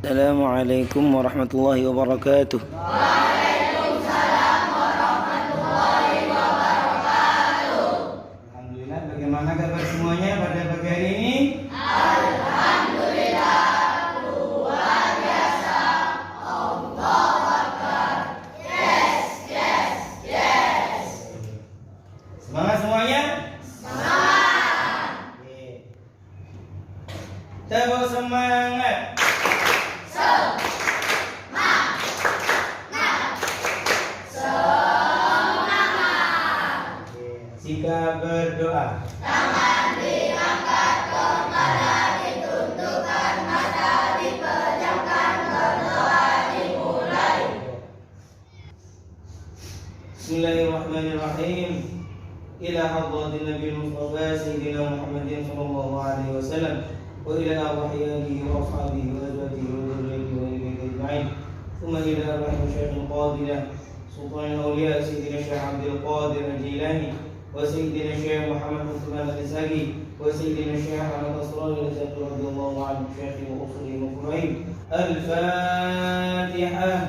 Assalamualaikum warahmatullahi wabarakatuh. Waalaikumsalam warahmatullahi wabarakatuh. Alhamdulillah, bagaimana kabar semuanya pada pagi hari ini? Alhamdulillah, luar biasa. Allahu Akbar. Yes. Semangat semuanya? Semangat. Tepuk semangat. Jika berdoa, Tangan diangkat, kepala ditundukkan, mata dipejamkan, berdoa dimulai. Bismillahirrahmanirrahim. Ila hadratin Nabi Mustafa Sayyidina Muhammadin sallallahu alaihi wasallam wa ila arwahi alihi wa ashabihi wa azwajihi wa dhurriyyatihi wa alihi ajma'in. Thumma ila arwahi masyayikhil qadilah Sultanul Awliya Sayyidina Syekh Abdul Qadir Al-Jilani wa Sayyidina Syekh Muhammad Utsman Al-Sagi wa Sayyidina Syekh Ahmad As-Surawi radhiyallahu anhu syekhi wa usuli wa furu'i. Al-Fatihah.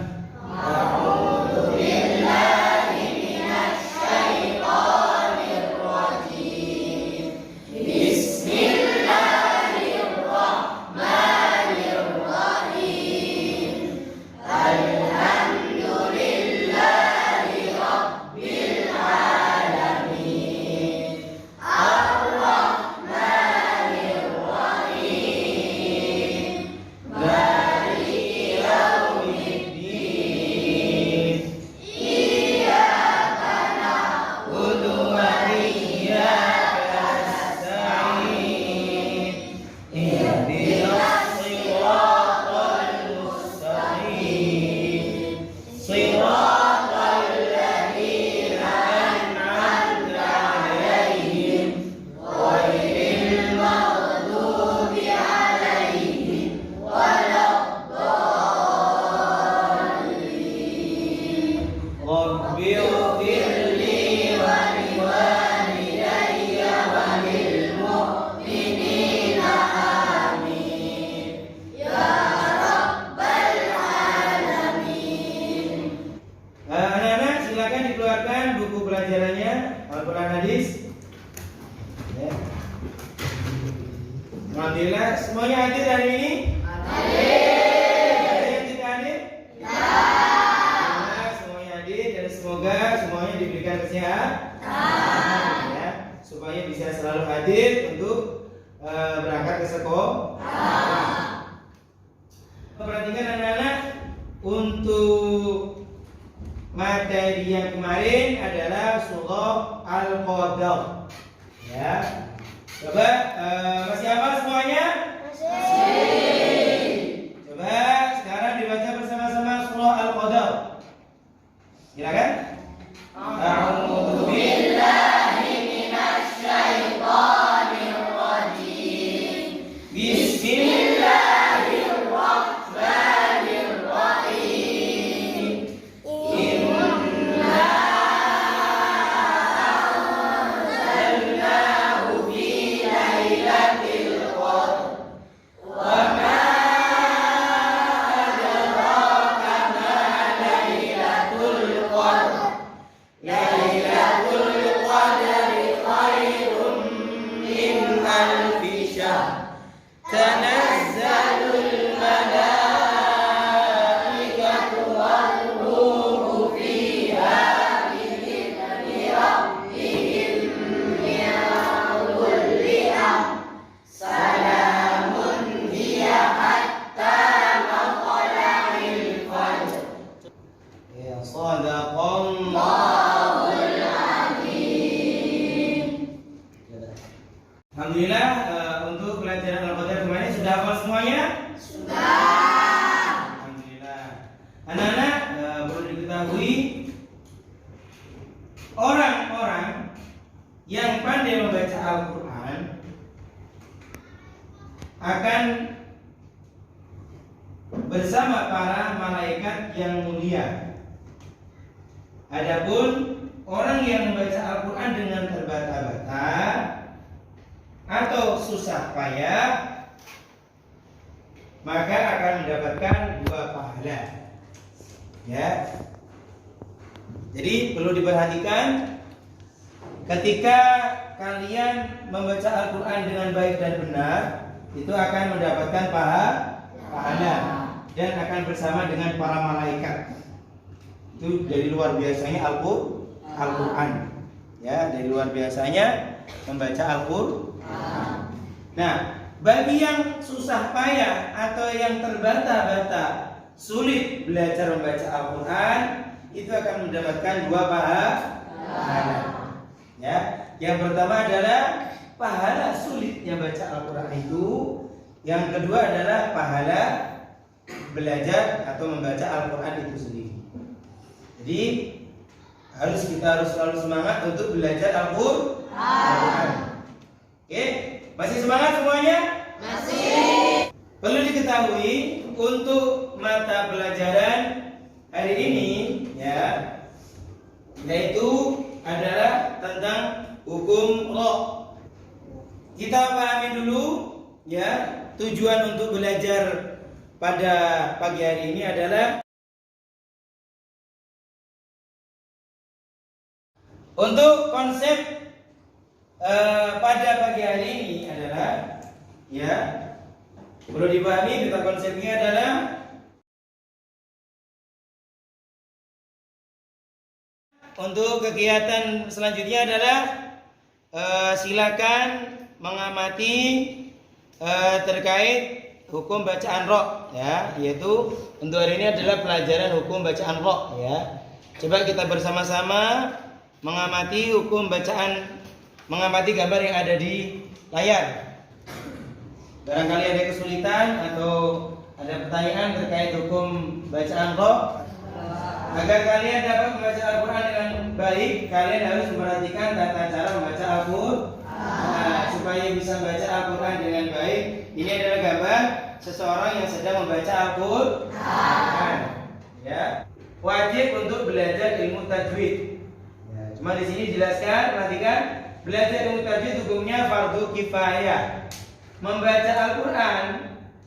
A'udzu billahi minasy syaithanir rajim. Bismillahirrahmanirrahim. Alhamdulillahi rabbil alamin. Ar-Rahmanir Rahim. Maliki yaumiddin. Iyyaka na'budu wa iyyaka nasta'in. Ihdinas siratal mustaqim. Siratal ladzina an'amta 'alaihim ghairil maghdubi 'alaihim waladdallin. Rabbi ighfirli wa liwalidayya wa lil mu'minina amin ya rabbal alamin. Anak-anak silakan dikeluarkan buku pelajarannya Al-Quran Hadis. Ya. Alhamdulillah semuanya hadir hari ini. Ada yang tidak hadir? Alhamdulillah semuanya hadir dan semoga semuanya diberikan kesehatan ya, supaya bisa selalu hadir untuk berangkat ke sekolah. Perhatikan anak-anak, untuk materi yang kemarin adalah surah Al-Qadr. Ya. Coba masih hafal semuanya? Coba sekarang dibaca bersama-sama surah Al-Qadr. Silakan. A'udzu Billahi minasy syaithanir rajim. Bismillahirrahmanirrahim. Inna anzalnahu fi lailatul qadr. Wa ma adraka ma lailatul qadr. Lailatul qadri khairun min alfi syahr. Tanazzalul malaikatu wal ruhu fiha bi'izni rabbihim min kulli amr. Salamun hiya hatta matla'il fajr. Ya sadaqallah. Allahul azim. Alhamdulillah untuk pelajaran Al-Qadr kemarin sudah hafal semuanya? Sudah. Alhamdulillah. Anak-anak perlu diketahui, orang-orang yang pandai membaca Al-Quran akan bersama para malaikat yang mulia. Adapun orang yang membaca Al-Quran dengan terbata-bata atau susah payah, maka akan mendapatkan 2 pahala. Ya. Jadi perlu diperhatikan ketika kalian membaca Al-Quran dengan baik dan benar, itu akan mendapatkan pahala dan akan bersama dengan para malaikat. Itu dari luar biasanya Al-Quran. Ya, dari luar biasanya membaca Al-Quran. Nah, bagi yang susah payah atau yang terbata-bata sulit belajar membaca Al-Quran, itu akan mendapatkan 2 pahala. Ya, yang pertama adalah pahala sulitnya baca Al-Quran itu. Yang kedua adalah pahala belajar atau membaca Al-Quran itu sendiri. Jadi kita harus selalu semangat untuk belajar Al-Quran. Oke, masih semangat semuanya? Masih. Perlu diketahui untuk mata pelajaran hari ini, ya, yaitu adalah tentang hukum roh. Kita pahami dulu, ya, tujuan untuk belajar pada pagi hari ini adalah untuk konsep pada pagi hari ini adalah, ya, perlu dipahami kita konsepnya adalah untuk kegiatan selanjutnya adalah silakan mengamati terkait hukum bacaan roh, ya, yaitu untuk hari ini adalah pelajaran hukum bacaan roh, ya. Coba kita bersama-sama mengamati hukum bacaan, mengamati gambar yang ada di layar. Barangkali ada kesulitan atau ada pertanyaan terkait hukum bacaan roh. Agar kalian dapat membaca Al-Quran dengan baik, kalian harus memperhatikan tata cara membaca Al-Quran. Supaya bisa membaca Al-Quran dengan baik, ini adalah gambar seseorang yang sedang membaca Al-Quran. Ya, wajib untuk belajar ilmu tajwid. Ya, cuma di sini dijelaskan, perhatikan, belajar ilmu tajwid hukumnya fardu kifayah. Membaca Al-Quran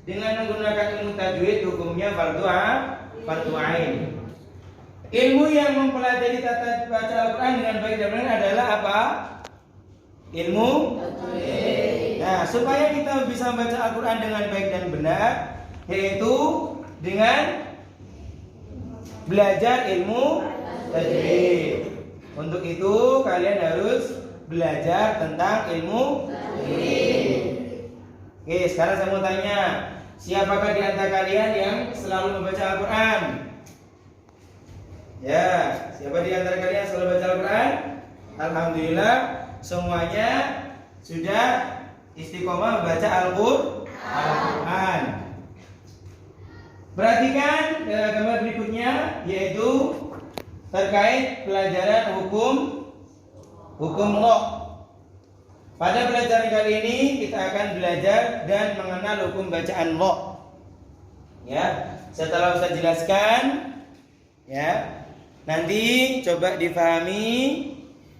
dengan menggunakan ilmu tajwid hukumnya fardu ain. Ilmu yang mempelajari tata baca Al-Quran dengan baik dan benar adalah apa? Ilmu tajwid. Nah, supaya kita bisa membaca Al-Quran dengan baik dan benar, yaitu dengan belajar ilmu tajwid. Untuk itu kalian harus belajar tentang ilmu tajwid. Oke, sekarang saya mau tanya, siapakah di antara kalian yang selalu membaca Al-Quran? Ya, siapa di antara kalian selalu baca Al-Quran? Alhamdulillah, semuanya sudah istiqomah membaca Al-Quran. Perhatikan gambar berikutnya, yaitu terkait pelajaran hukum roh. Pada pelajaran kali ini kita akan belajar dan mengenal hukum bacaan roh. Ya, setelah Ustaz jelaskan, ya, nanti coba difahami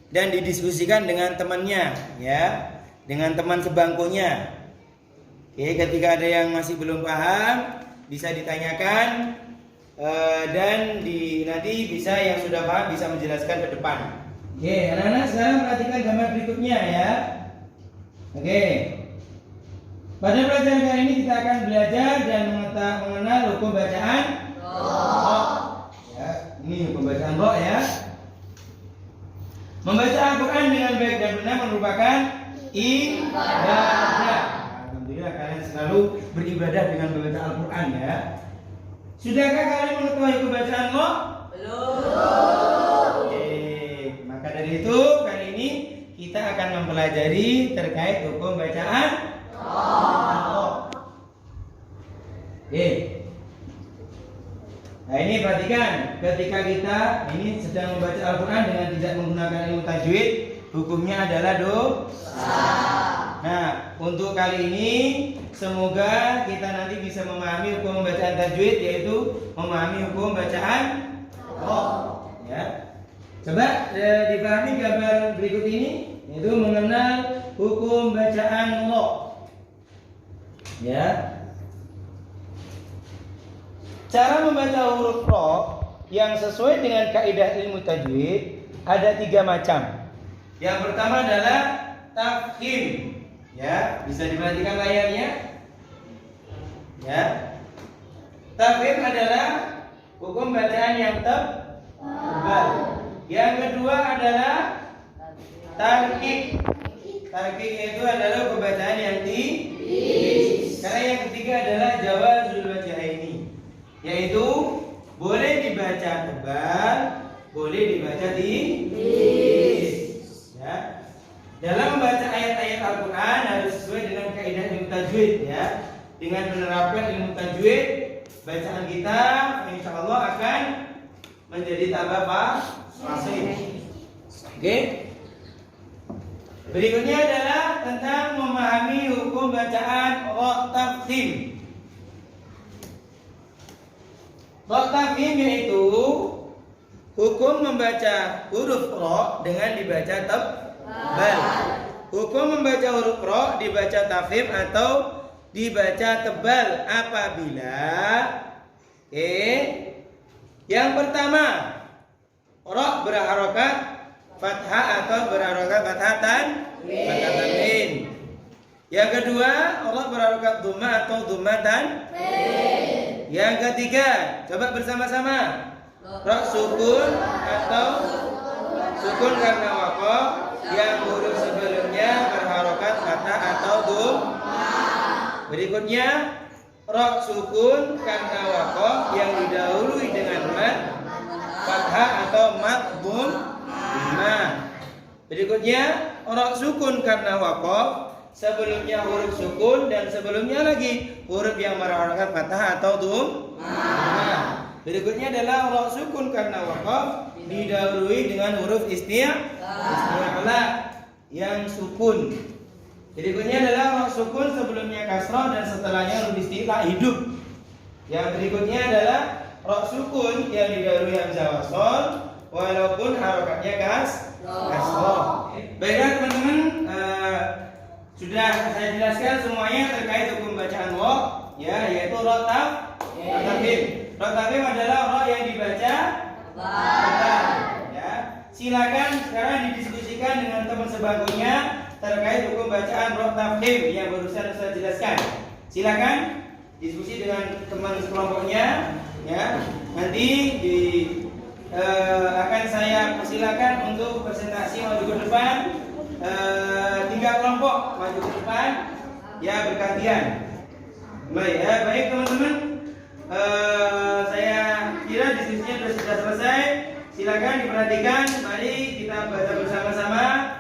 dan didiskusikan dengan temannya, ya, dengan teman sebangkunya. Oke, ketika ada yang masih belum paham, bisa ditanyakan dan nanti bisa yang sudah paham bisa menjelaskan ke depan. Oke, anak-anak sekarang perhatikan gambar berikutnya, ya. Oke, pada pelajaran kali ini kita akan belajar dan mengenal hukum bacaan roh. Ini hukum bacaan roh, ya. Membaca Al-Quran dengan baik dan benar merupakan ibadah. Alhamdulillah kalian selalu beribadah dengan membaca Al-Quran, ya. Sudahkah kalian mengetahui hukum bacaan roh? Belum. Oke, maka dari itu kali ini kita akan mempelajari terkait hukum bacaan roh. Oke. Nah, ini perhatikan, ketika kita ini sedang membaca Al-Quran dengan tidak menggunakan ilmu tajwid, hukumnya adalah dosa. Nah, untuk kali ini semoga kita nanti bisa memahami hukum bacaan tajwid, yaitu memahami hukum bacaan roh. Ya, coba dipahami gambar berikut ini, yaitu mengenal hukum bacaan roh. Ya. Cara membaca huruf ro yang sesuai dengan kaidah ilmu tajwid ada 3 macam. Yang pertama adalah tafkhim. Ya, bisa diperhatikan layarnya. Ya. Tafkhim adalah hukum bacaan yang tebal. Yang kedua adalah tarkik. Tarkik itu adalah pembacaan yang tipis. Karena yang ketiga adalah jawazul wajhaini, yaitu boleh dibaca tebal, boleh dibaca tipis. Ya. Dalam membaca ayat-ayat Al-Quran harus sesuai dengan kaidah ilmu tajwid, ya. Dengan menerapkan ilmu tajwid, bacaan kita insya Allah akan menjadi tambah fasih. Oke. Berikutnya adalah tentang memahami hukum bacaan ro tafkhim. Ro tafkhim yaitu hukum membaca huruf ro dengan dibaca tebal. Hukum membaca huruf ro dibaca tafkhim atau dibaca tebal apabila yang pertama ro berharokat fathah atau berharokat fathatan min. Yang kedua ro berharokat dhamma atau dhammatan min. Yang ketiga coba bersama-sama ro sukun atau sukun karena waqaf yang huruf sebelumnya berharokat fathah atau dhamma. Berikutnya ro sukun karena waqaf yang didahului dengan mad fathah atau mad dhamma. Berikutnya ro sukun karena waqaf sebelumnya huruf sukun dan sebelumnya lagi huruf yang berharokat fathah atau dhamma. Berikutnya adalah ro sukun karena waqaf didahului dengan huruf isti'la yang sukun. Berikutnya adalah ro sukun sebelumnya kasrah dan setelahnya huruf isti'la hidup. Yang berikutnya adalah ro sukun yang didahului hamzah wasl walaupun harokatnya kasrah. Baiklah teman-teman, sudah saya jelaskan semuanya terkait hukum bacaan ro, ya, yaitu ro tafkhim. Ro tafkhim adalah ro yang dibaca tebal. Ya. Silakan sekarang didiskusikan dengan teman sebangkunya terkait hukum bacaan ro tafkhim yang barusan saya jelaskan. Silakan diskusi dengan teman sekelompoknya, ya. Nanti akan saya persilakan untuk presentasi maju ke depan. 3 kelompok maju ke depan, ya, bergantian. Baik teman-teman, saya kira diskusinya sudah selesai. Silakan diperhatikan. Mari kita baca bersama-sama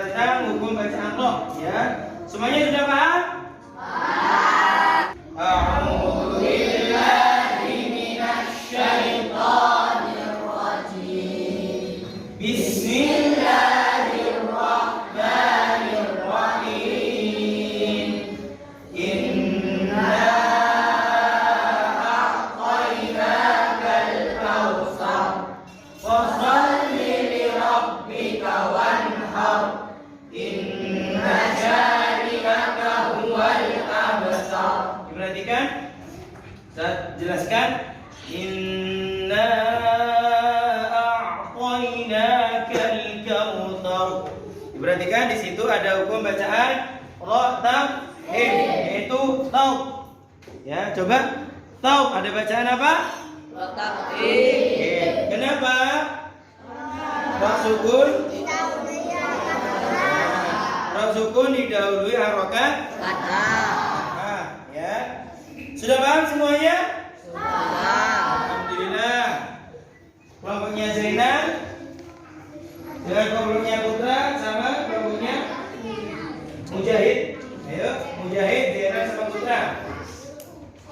tentang hukum bacaan ro, ya. Semuanya sudah paham? A'udzubillahi minasyaitonir rajim. Bismillahirrahmanirrahim. Inna a'tainakal kautsar fasholli li rabbika wanhar. Inna syani'aka huwal abtar. Diperhatikan. Saya jelaskan. Inna a'tainakal kautsar. Diperhatikan di situ ada hukum bacaan ro tafkhim yaitu tau. Ya, coba tau ada bacaan apa? Ro tafkhim. Kenapa? Ro sukun. Ro sukun didahului harokat fathah. Ya. Sudah paham semuanya? Alhamdulillah. Kelompoknya Zainal dengan kelompoknya Putra sama kelompoknya Mujahid. Ayo, Mujahid, Zainal sama Putra.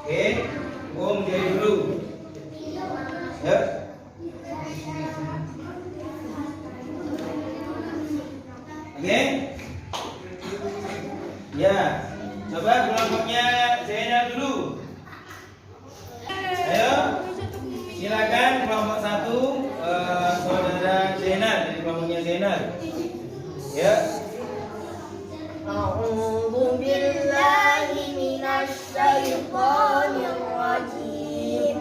Oke. Mujahid dulu. Ya. Oke. Ya. Coba kelompoknya Zainal dulu. Ayo. Silakan kelompok 1 saudara Zainal dari kelompoknya Zainal. Ya. A'udzu billahi minasy syaithanir rajim.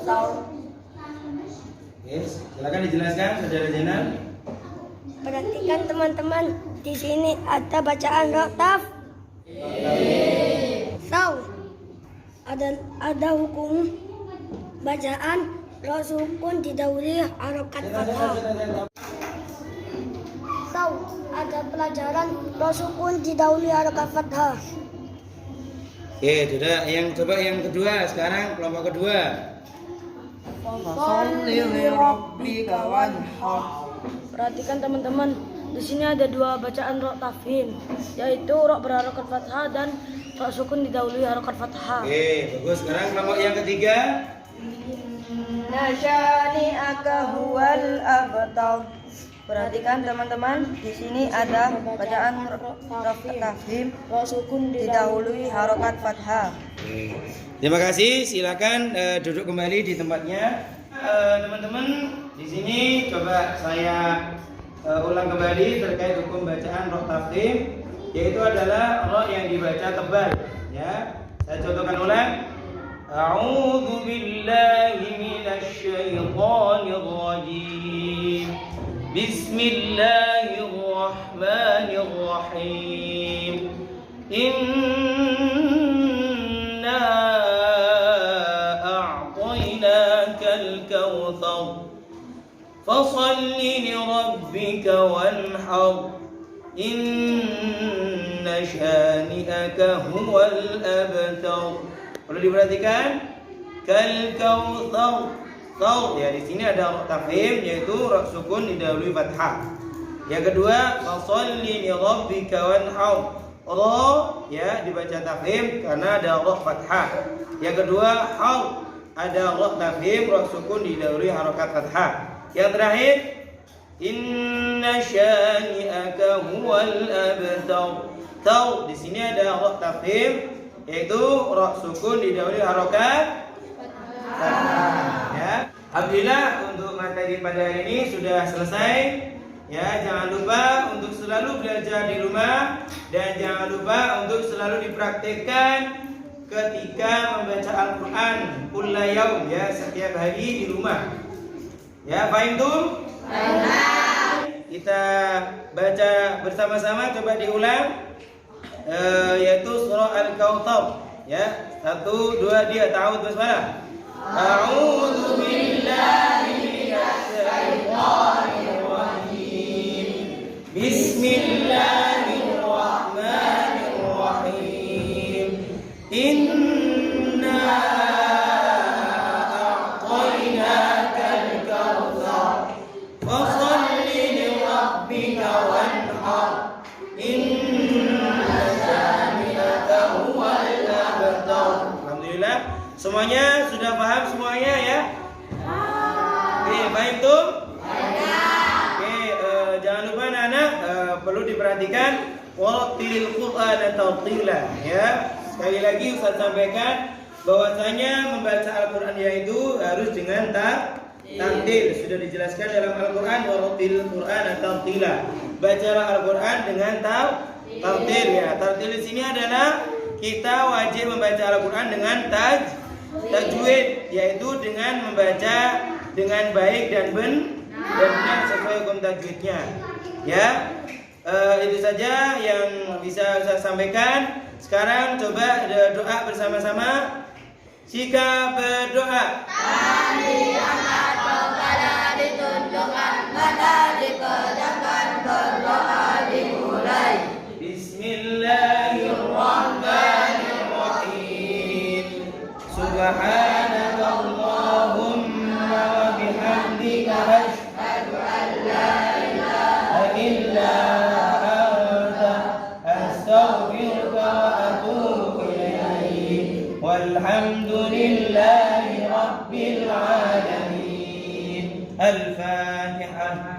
Saul. Yes, silakan dijelaskan Saudara Zainal. Perhatikan teman-teman, di sini ada bacaan roktaf. Saul. Ada hukum bacaan ro sukun didahului harokat fathah. Saul. Ada pelajaran ro sukun didahului harokat fathah. Oke, sudah. Coba yang kedua sekarang kelompok kedua. Perhatikan teman-teman, di sini ada dua bacaan ro tafhim, yaitu ro berharokat fathah dan ro sukun didahului harokat fathah. Oke, bagus. Sekarang kelompok yang ketiga. Nasyani aka huwal abtar. Perhatikan teman-teman, di sini ada bacaan ro tafhim, ro sukun didahului harokat fathah. Oke. Terima kasih. Silakan duduk kembali di tempatnya. Teman-teman, di sini coba saya ulang kembali terkait hukum bacaan ro tafhim, yaitu adalah ro yang dibaca tebal. Ya, saya contohkan ulang. A'udzu billahi minasy syaithanir rajim. Bismillahirrahmanirrahim. Inna a'tainakal kautsar. Fashalli li rabbika wanhar. Inna syani'aka huwal abtar. Perlu diperhatikan, kal kautsar. Qaul, ya di sini ada ro tafhim, yaitu ro sukun didahului fathah. Yang kedua, fashalli li rabbika wanhar. Ro ya dibaca tafhim karena ada ro fathah. Yang kedua, hal ada ro tafhim, ro sukun didahului harokat fathah. Yang terakhir, inna syani'aka huwal abtar. Tahu di sini ada ro tafhim, yaitu ro sukun didahului harokat fathah. Ya, alhamdulillah untuk materi pada hari ini sudah selesai. Ya, jangan lupa untuk selalu belajar di rumah dan jangan lupa untuk selalu dipraktikkan ketika membaca Al-Qur'an kulla yaum, ya, setiap hari di rumah. Ya, paham tuh? Kita baca bersama-sama, coba diulang. Yaitu surah Al-Kautsar. Ya, 1, 2, dia ta'awudz basmalah. A'udzu billahi minasy syaithanir rajim. Bismillahirrahmanirrahim. Inna a'tainakal kautsar. Fashalli li rabbika wanhar. Inna syani'aka huwal abtar. Alhamdulillah. Semuanya sudah paham semuanya ya? Oke, baik tuh? Oke, jangan lupa anak-anak perlu diperhatikan warattilil Qur'ana tartila, ya. Sekali lagi Ustaz sampaikan bahwasanya membaca Al-Qur'an yaitu harus dengan tartil. Sudah dijelaskan dalam Al-Qur'an warattilil Qur'ana tartila. Bacalah Al-Qur'an dengan tartil ya. Tartil di sini adalah kita wajib membaca Al-Qur'an dengan tajwid, yaitu dengan membaca dengan baik dan benar sesuai hukum tajwidnya. Ya, itu saja yang bisa saya sampaikan. Sekarang coba doa bersama-sama. Jika berdoa, Kami amat kepada ditunjukkan, mata dipejamkan, berdoa dimulai. Bismillahirrahmanirrahim. Subhanakallahumma wa bihamdika asyhadu an la ilaha illa anta astaghfiruka wa atubu ilaik. Walhamdulillahi rabbil alamin. Al-Fatihah.